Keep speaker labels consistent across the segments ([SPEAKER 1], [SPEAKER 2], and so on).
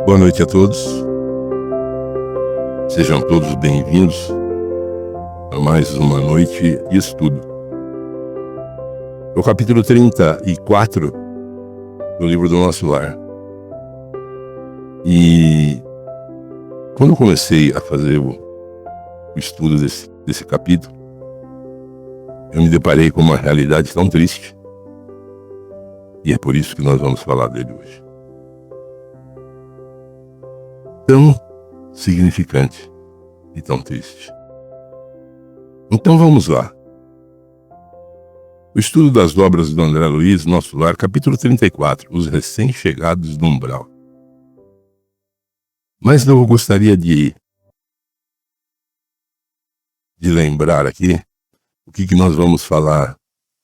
[SPEAKER 1] Boa noite a todos. Sejam todos bem-vindos a mais uma noite de estudo. O capítulo 34 do livro do Nosso Lar. E quando eu comecei a fazer o estudo desse capítulo, eu me deparei com uma realidade tão triste. E é por isso que nós vamos falar dele hoje. Tão significante e tão triste. Então vamos lá. O estudo das obras do André Luiz, Nosso Lar, capítulo 34, os recém-chegados do umbral. Mas eu gostaria de lembrar aqui o que nós vamos falar,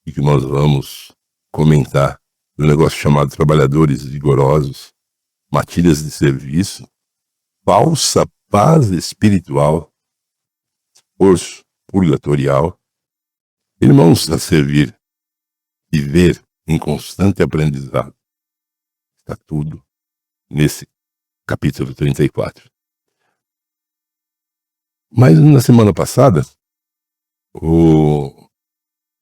[SPEAKER 1] o que nós vamos comentar do negócio chamado trabalhadores vigorosos, matilhas de serviço, falsa paz espiritual, esforço purgatorial, irmãos a servir, viver em constante aprendizado. Está tudo nesse capítulo 34. Mas na semana passada, o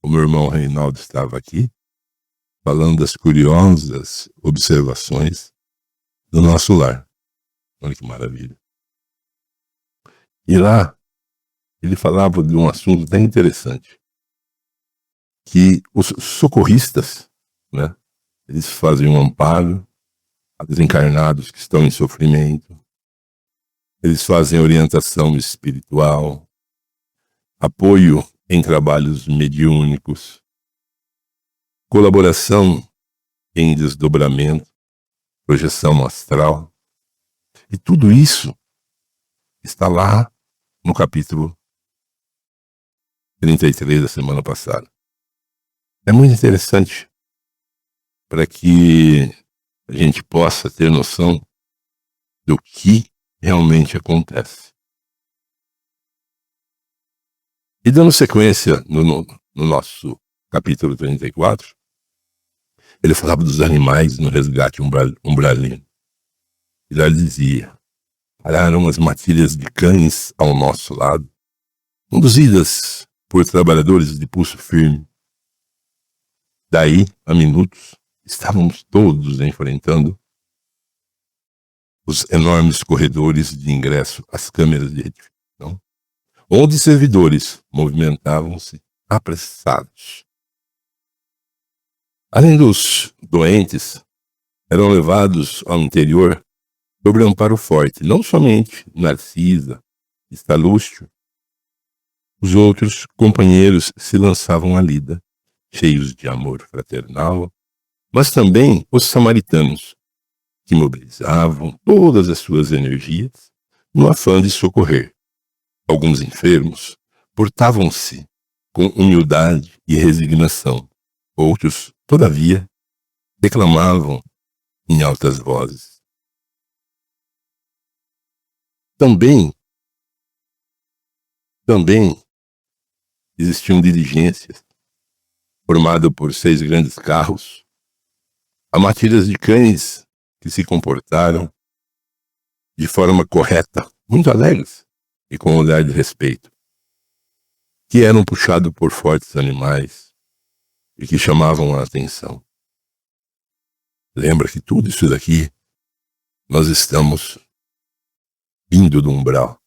[SPEAKER 1] meu irmão Reinaldo estava aqui, falando das curiosas observações do nosso lar. Olha que maravilha. E lá, ele falava de um assunto tão interessante, que os socorristas, né, eles fazem um amparo a desencarnados que estão em sofrimento, eles fazem orientação espiritual, apoio em trabalhos mediúnicos, colaboração em desdobramento, projeção astral. E tudo isso está lá no capítulo 33 da semana passada. É muito interessante para que a gente possa ter noção do que realmente acontece. E dando sequência no nosso capítulo 34, ele falava dos animais no resgate umbralino. E lá dizia: pararam as matilhas de cães ao nosso lado, conduzidas por trabalhadores de pulso firme. Daí a minutos estávamos todos enfrentando os enormes corredores de ingresso às câmeras de retificação, onde servidores movimentavam-se apressados. Além dos doentes, eram levados ao interior sobre amparo forte, não somente Narcisa e Salúcio. Os outros companheiros se lançavam à lida, cheios de amor fraternal, mas também os samaritanos, que mobilizavam todas as suas energias no afã de socorrer. Alguns enfermos portavam-se com humildade e resignação. Outros, todavia, declamavam em altas vozes. Também existiam diligências, formadas por 6 grandes carros, a matilhas de cães que se comportaram de forma correta, muito alegres e com um olhar de respeito, que eram puxados por fortes animais e que chamavam a atenção. Lembra que tudo isso daqui nós estamos vindo do umbral.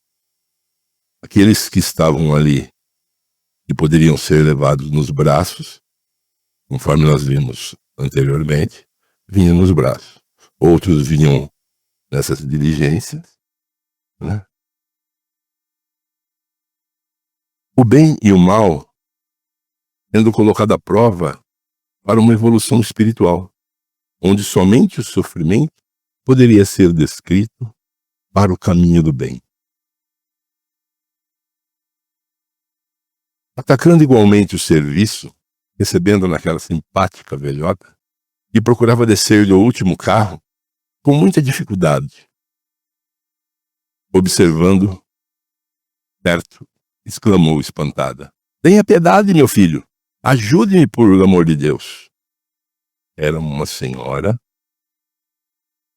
[SPEAKER 1] Aqueles que estavam ali e poderiam ser levados nos braços, conforme nós vimos anteriormente, vinham nos braços. Outros vinham nessas diligências, né? O bem e o mal sendo colocado à prova para uma evolução espiritual, onde somente o sofrimento poderia ser descrito para o caminho do bem. Atacando igualmente o serviço, recebendo naquela simpática velhota, que procurava descer do último carro com muita dificuldade. Observando, perto, exclamou espantada: tenha piedade, meu filho, ajude-me por amor de Deus. Era uma senhora,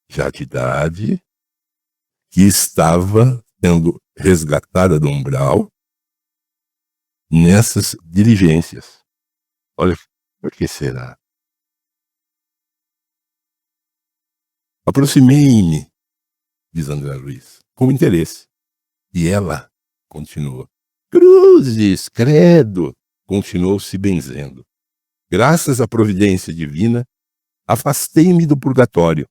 [SPEAKER 1] já de idade, que estava sendo resgatada do umbral nessas diligências. Olha, por que será? Aproximei-me, diz André Luiz, com interesse. E ela continua. Cruzes, credo, continuou se benzendo. Graças à providência divina, afastei-me do purgatório.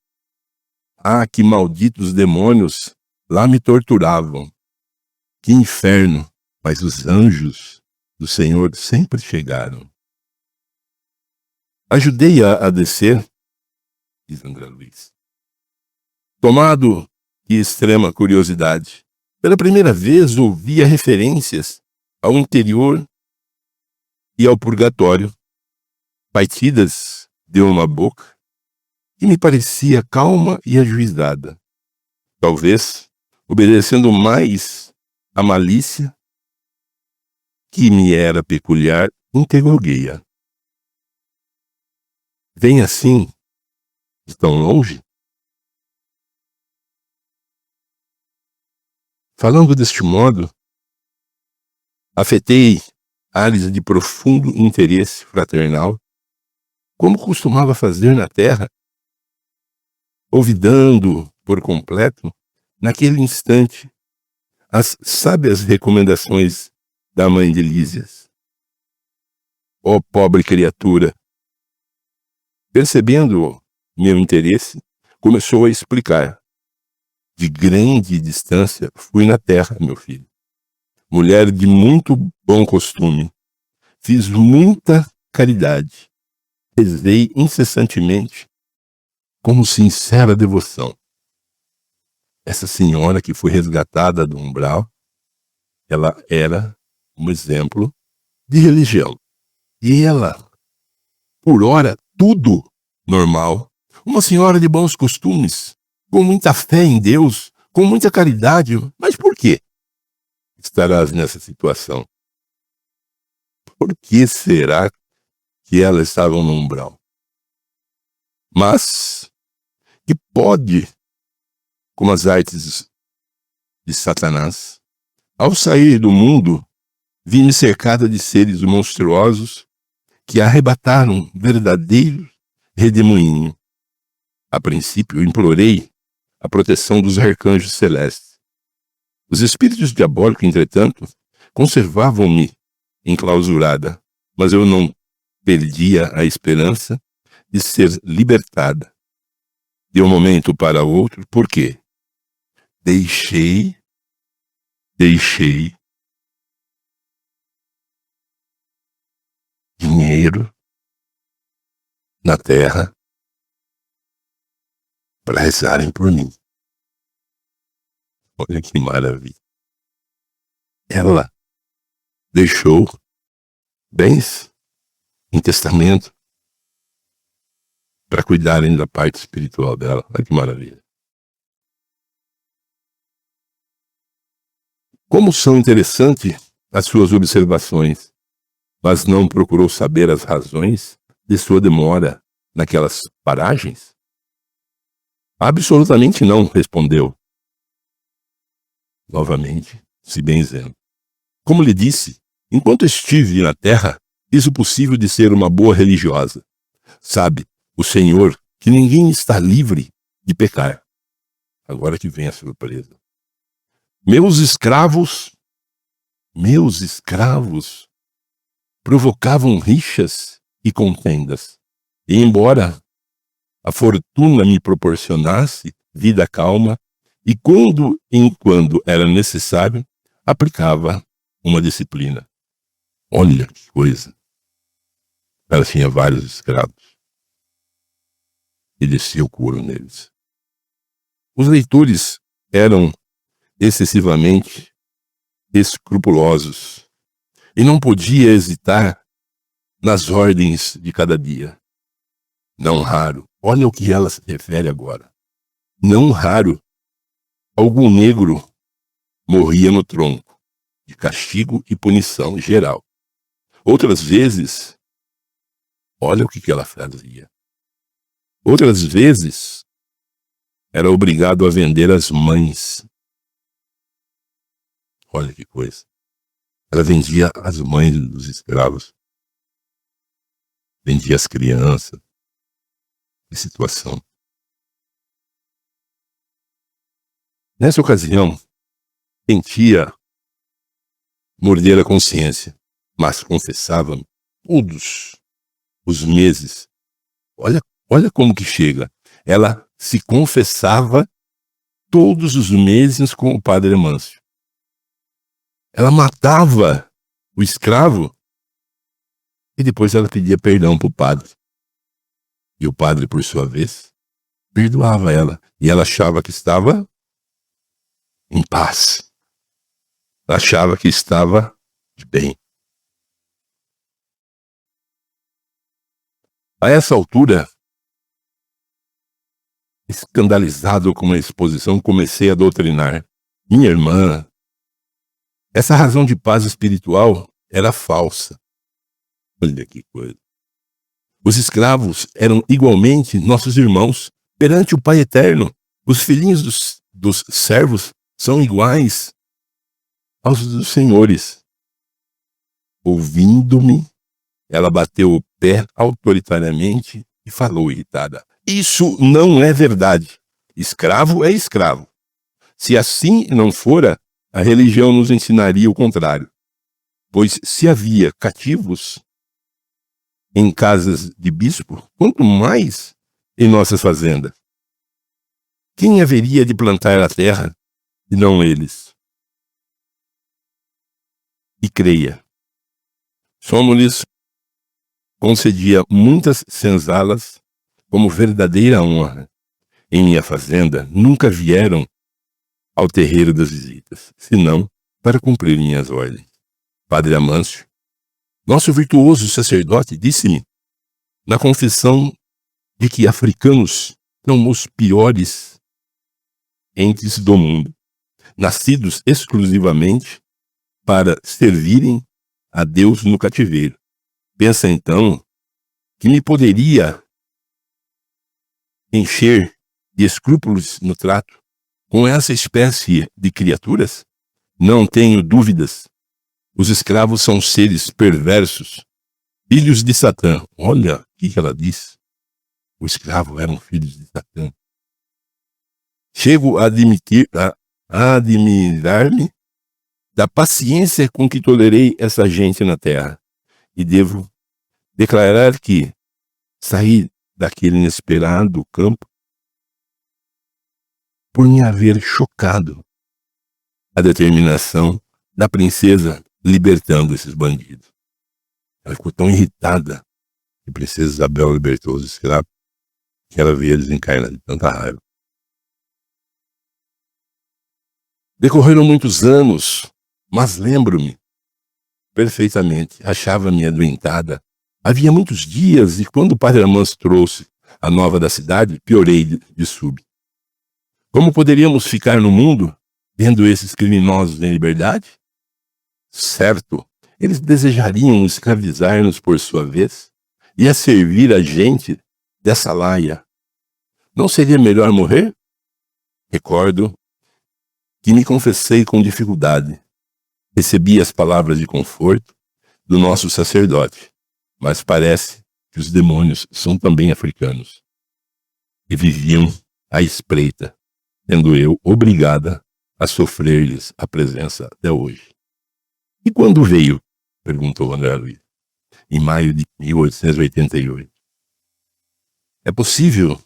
[SPEAKER 1] Ah, que malditos demônios lá me torturavam. Que inferno, mas os anjos do Senhor sempre chegaram. Ajudei-a a descer, diz André Luiz. Tomado de extrema curiosidade, pela primeira vez ouvia referências ao interior e ao purgatório. Paitidas deu uma boca que me parecia calma e ajuizada. Talvez, obedecendo mais à malícia que me era peculiar, interroguei-a. Vem assim, de tão longe? Falando deste modo, afetei áreas de profundo interesse fraternal, como costumava fazer na terra, olvidando por completo, naquele instante, as sábias recomendações da mãe de Lísias. Ó pobre criatura! Percebendo meu interesse, começou a explicar. De grande distância fui na terra, meu filho. Mulher de muito bom costume. Fiz muita caridade. Rezei incessantemente, como sincera devoção. Essa senhora que foi resgatada do umbral, ela era um exemplo de religião. E ela, por ora, tudo normal, uma senhora de bons costumes, com muita fé em Deus, com muita caridade. Mas por quê estarás nessa situação? Por que será que ela estava no umbral? Mas que pode, como as artes de Satanás, ao sair do mundo, vi-me cercada de seres monstruosos que arrebataram verdadeiro redemoinho. A princípio, implorei a proteção dos arcanjos celestes. Os espíritos diabólicos, entretanto, conservavam-me enclausurada, mas eu não perdia a esperança de ser libertada. De um momento para outro, por quê? Deixei dinheiro na terra para rezarem por mim. Olha que maravilha. Ela deixou bens em testamento para cuidarem da parte espiritual dela. Olha que maravilha. Como são interessantes as suas observações, mas não procurou saber as razões de sua demora naquelas paragens? Absolutamente não, respondeu. Novamente, se benzendo. Como lhe disse, enquanto estive na terra, fiz o possível de ser uma boa religiosa. Sabe, o Senhor, que ninguém está livre de pecar. Agora que vem a surpresa. Meus escravos provocavam rixas e contendas. E embora a fortuna me proporcionasse vida calma, e quando em quando era necessário, aplicava uma disciplina. Olha que coisa! Ela tinha vários escravos e descia o couro neles. Os leitores eram excessivamente escrupulosos e não podia hesitar nas ordens de cada dia. Não raro, olha o que ela se refere agora. Não raro, algum negro morria no tronco, de castigo e punição geral. Outras vezes, olha o que ela fazia. Outras vezes, era obrigado a vender as mães. Olha que coisa. Ela vendia as mães dos escravos. Vendia as crianças. Que situação. Nessa ocasião, sentia morder a consciência, mas confessava-me todos os meses. Olha como que chega. Ela se confessava todos os meses com o padre Amâncio. Ela matava o escravo e depois ela pedia perdão para o padre. E o padre, por sua vez, perdoava ela. E ela achava que estava em paz. Ela achava que estava de bem. A essa altura, escandalizado com a exposição, comecei a doutrinar minha irmã. Essa razão de paz espiritual era falsa. Olha que coisa. Os escravos eram igualmente nossos irmãos perante o Pai Eterno. Os filhinhos dos servos são iguais aos dos senhores. Ouvindo-me, ela bateu o pé autoritariamente e falou irritada: isso não é verdade. Escravo é escravo. Se assim não fora, a religião nos ensinaria o contrário. Pois se havia cativos em casas de bispo, quanto mais em nossas fazendas. Quem haveria de plantar a terra e não eles? E creia, Somos-lhes concedia muitas senzalas como verdadeira honra. Em minha fazenda nunca vieram ao terreiro das visitas, senão para cumprir minhas ordens. Padre Amâncio, nosso virtuoso sacerdote, disse-me, na confissão de que africanos são os piores entes do mundo, nascidos exclusivamente para servirem a Deus no cativeiro. Pensa então que me poderia encher de escrúpulos no trato com essa espécie de criaturas? Não tenho dúvidas. Os escravos são seres perversos, filhos de Satã. Olha o que ela diz. Os escravos eram filhos de Satã. Chego a admirar-me da paciência com que tolerei essa gente na terra. E devo declarar que saí daquele inesperado campo por me haver chocado a determinação da princesa libertando esses bandidos. Ela ficou tão irritada que a princesa Isabel libertou os escravos que ela veio desencarnar de tanta raiva. Decorreram muitos anos, mas lembro-me perfeitamente, achava-me adoentada. Havia muitos dias e quando o padre Amâncio trouxe a nova da cidade, piorei de súbito. Como poderíamos ficar no mundo vendo esses criminosos em liberdade? Certo, eles desejariam escravizar-nos por sua vez e a servir a gente dessa laia. Não seria melhor morrer? Recordo que me confessei com dificuldade. Recebi as palavras de conforto do nosso sacerdote, mas parece que os demônios são também africanos e viviam à espreita, sendo eu obrigada a sofrer-lhes a presença até hoje. E quando veio? Perguntou André Luiz. Em maio de 1888. É possível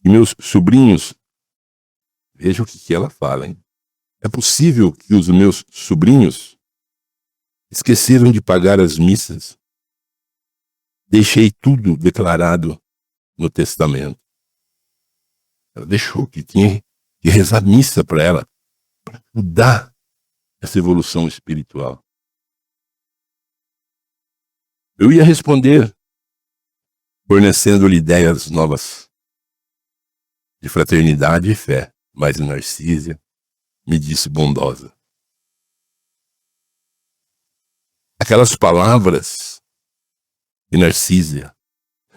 [SPEAKER 1] que meus sobrinhos... Veja o que ela fala, hein? É possível que os meus sobrinhos esqueceram de pagar as missas. Deixei tudo declarado no testamento. Ela deixou que tinha que rezar missa para ela, para mudar essa evolução espiritual. Eu ia responder, fornecendo-lhe ideias novas de fraternidade e fé, mas Narcísia me disse bondosa: aquelas palavras de Narcísia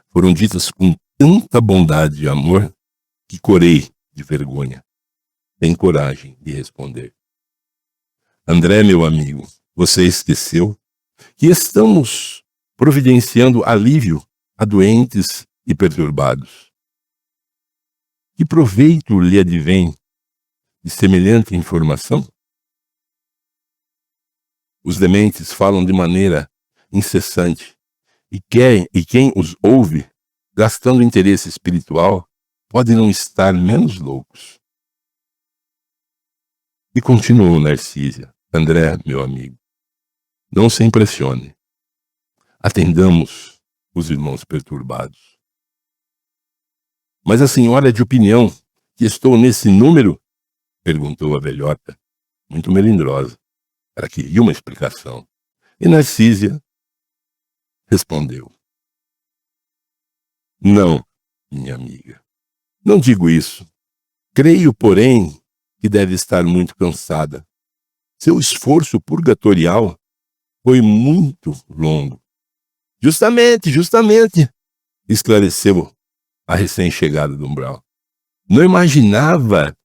[SPEAKER 1] foram ditas com tanta bondade e amor que corei de vergonha. Tem coragem de responder. André, meu amigo, você esqueceu que estamos providenciando alívio a doentes e perturbados. Que proveito lhe advém de semelhante informação? Os dementes falam de maneira incessante, e quem os ouve, gastando interesse espiritual, pode não estar menos loucos. E continuou Narcísia: André, meu amigo, não se impressione. Atendamos os irmãos perturbados. Mas a senhora é de opinião que estou nesse número? Perguntou a velhota, muito melindrosa. Ela queria uma explicação. E Narcísia respondeu: Não, minha amiga, não digo isso. Creio, porém, que deve estar muito cansada. Seu esforço purgatorial foi muito longo. Justamente, esclareceu a recém-chegada do umbral. Não imaginava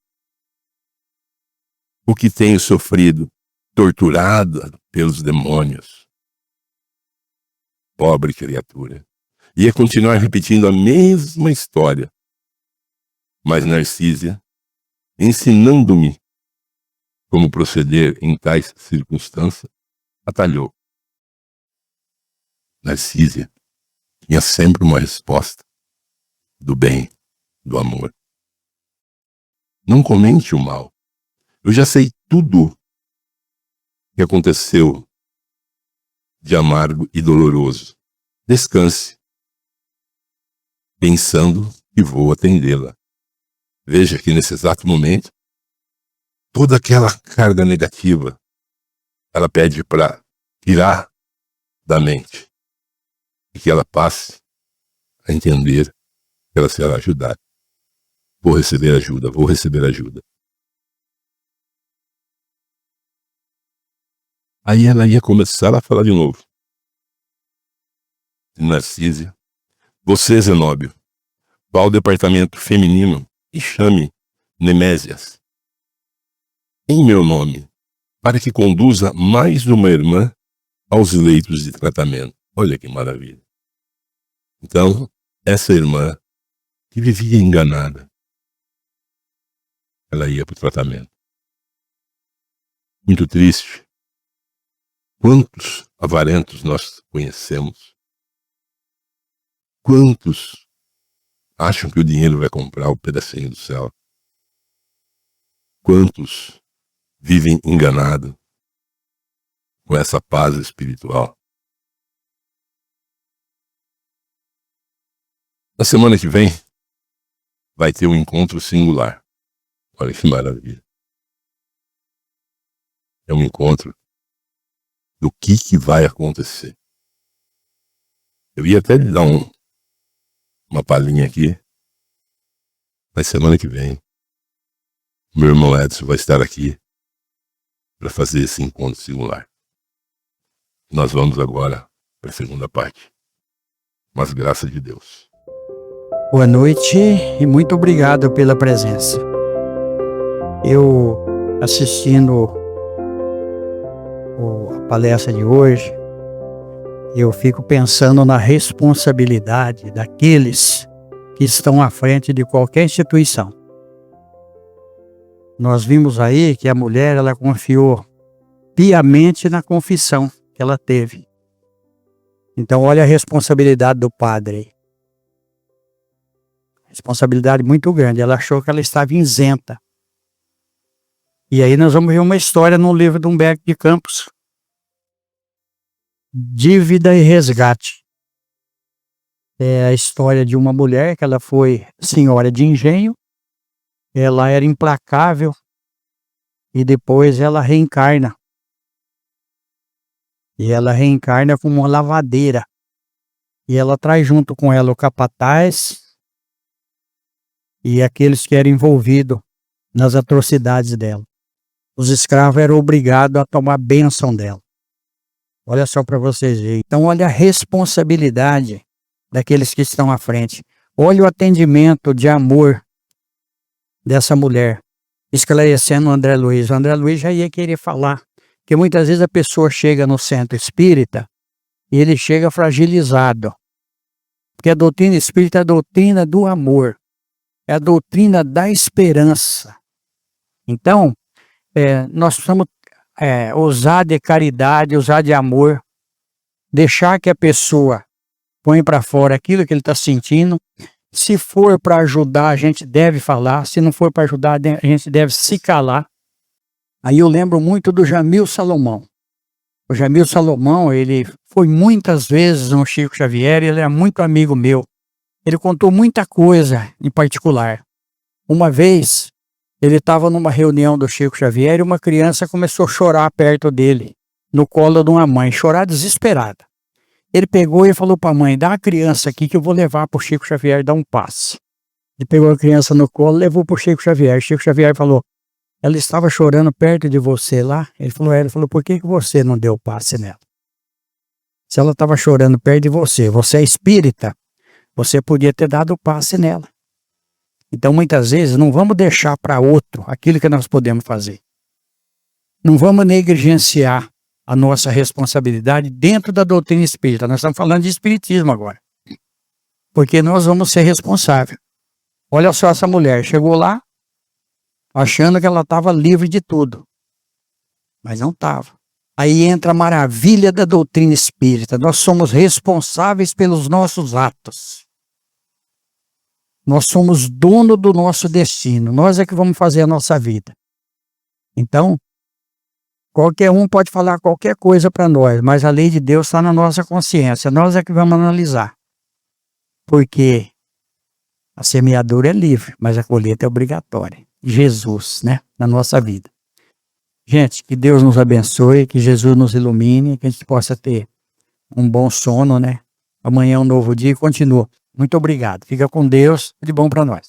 [SPEAKER 1] o que tenho sofrido, torturada pelos demônios. Pobre criatura. Ia continuar repetindo a mesma história. Mas Narcísia, ensinando-me como proceder em tais circunstâncias, atalhou. Narcísia tinha sempre uma resposta do bem, do amor. Não comente o mal. Eu já sei tudo que aconteceu de amargo e doloroso. Descanse, pensando que vou atendê-la. Veja que nesse exato momento, toda aquela carga negativa, ela pede para tirar da mente e que ela passe a entender que ela será ajudada. Vou receber ajuda. Aí ela ia começar a falar de novo. Narcísia, você, Zenóbio, vá ao departamento feminino e chame Nemésias, em meu nome, para que conduza mais uma irmã aos leitos de tratamento. Olha que maravilha. Então, essa irmã que vivia enganada, ela ia para o tratamento. Muito triste. Quantos avarentos nós conhecemos? Quantos acham que o dinheiro vai comprar o pedacinho do céu? Quantos vivem enganados com essa paz espiritual? Na semana que vem, vai ter um encontro singular. Olha que maravilha. É um encontro do que vai acontecer. Eu ia até lhe dar uma palhinha aqui, mas semana que vem, meu irmão Edson vai estar aqui para fazer esse encontro singular. Nós vamos agora para a segunda parte. Mas graças de Deus.
[SPEAKER 2] Boa noite e muito obrigado pela presença. Eu, assistindo a palestra de hoje, eu fico pensando na responsabilidade daqueles que estão à frente de qualquer instituição. Nós vimos aí que a mulher, ela confiou piamente na confissão que ela teve. Então, olha a responsabilidade do padre aí. Responsabilidade muito grande. Ela achou que ela estava isenta. E aí nós vamos ver uma história no livro de Humberto de Campos. Dívida e resgate. É a história de uma mulher que ela foi senhora de engenho. Ela era implacável. E depois ela reencarna. E ela reencarna como uma lavadeira. E ela traz junto com ela o capataz e aqueles que eram envolvidos nas atrocidades dela. Os escravos eram obrigados a tomar a bênção dela. Olha só para vocês verem. Então olha a responsabilidade daqueles que estão à frente. Olha o atendimento de amor dessa mulher, esclarecendo o André Luiz. O André Luiz já ia querer falar, porque muitas vezes a pessoa chega no centro espírita e ele chega fragilizado. Porque a doutrina espírita é a doutrina do amor, é a doutrina da esperança. Então, nós precisamos usar de caridade, usar de amor, deixar que a pessoa põe para fora aquilo que ele está sentindo. Se for para ajudar, a gente deve falar. Se não for para ajudar, a gente deve se calar. Aí eu lembro muito do Jamil Salomão. O Jamil Salomão, ele foi muitas vezes no Chico Xavier, ele é muito amigo meu. Ele contou muita coisa em particular. Uma vez, ele estava numa reunião do Chico Xavier e uma criança começou a chorar perto dele, no colo de uma mãe, chorar desesperada. Ele pegou e falou para a mãe: dá a criança aqui que eu vou levar para o Chico Xavier dar um passe. Ele pegou a criança no colo e levou para o Chico Xavier. O Chico Xavier falou: ela estava chorando perto de você lá? Ele falou, por que você não deu passe nela? Se ela estava chorando perto de você, você é espírita, você podia ter dado o passe nela. Então, muitas vezes, não vamos deixar para outro aquilo que nós podemos fazer. Não vamos negligenciar a nossa responsabilidade dentro da doutrina espírita. Nós estamos falando de espiritismo agora. Porque nós vamos ser responsáveis. Olha só essa mulher, chegou lá achando que ela estava livre de tudo. Mas não estava. Aí entra a maravilha da doutrina espírita. Nós somos responsáveis pelos nossos atos. Nós somos dono do nosso destino. Nós é que vamos fazer a nossa vida. Então, qualquer um pode falar qualquer coisa para nós, mas a lei de Deus está na nossa consciência. Nós é que vamos analisar. Porque a semeadura é livre, mas a colheita é obrigatória. Jesus, né? Na nossa vida. Gente, que Deus nos abençoe, que Jesus nos ilumine, que a gente possa ter um bom sono, né? Amanhã é um novo dia e continua. Muito obrigado. Fica com Deus. De bom para nós.